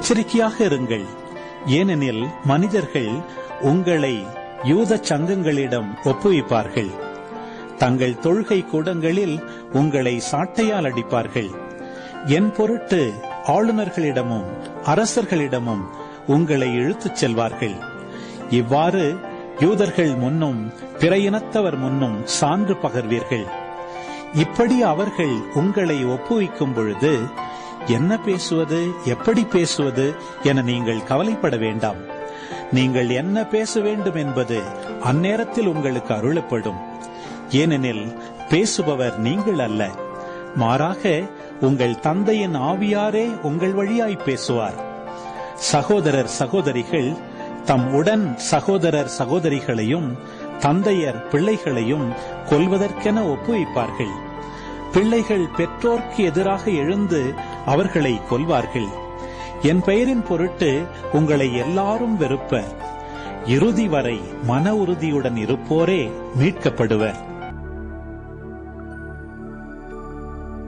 எச்சரிக்கையாக இருங்கள். ஏனெனில் மனிதர்கள் உங்களை யூத சங்கங்களிடம் ஒப்புவிப்பார்கள். தங்கள் தொழுகை கூடங்களில் உங்களை சாட்டையால் அடிப்பார்கள். என் பொருட்டு ஆளுநர்களிடமும் அரசர்களிடமும் உங்களை இழுத்துச் செல்வார்கள். இவ்வாறு யூதர்கள் முன்னும் பிற இனத்தவர் முன்னும் சான்று பகர்வீர்கள். இப்படி அவர்கள் உங்களை ஒப்புவிக்கும் பொழுது என்ன பேசுவது, எப்படி பேசுவது என நீங்கள் கவலைப்பட வேண்டாம். நீங்கள் என்ன பேச வேண்டும் என்பது அந்நேரத்தில் உங்களுக்கு அருளப்படும். ஏனெனில் பேசுபவர் நீங்கள் அல்ல, மாறாக உங்கள் தந்தையின் ஆவியாரே உங்கள் வழியாய் பேசுவார். சகோதரர் சகோதரிகள் தம் உடன் சகோதரர் சகோதரிகளையும் தந்தையர் பிள்ளைகளையும் கொல்வதற்கென ஒப்புவிப்பார்கள். பிள்ளைகள் பெற்றோர்க்கு எதிராக எழுந்து அவர்களை கொல்வார்கள். என் பெயரின் பொருட்டு உங்களை எல்லாரும் வெறுப்பர். இறுதி வரை மன உறுதியுடன் இருப்போரே மீட்கப்படுவர்.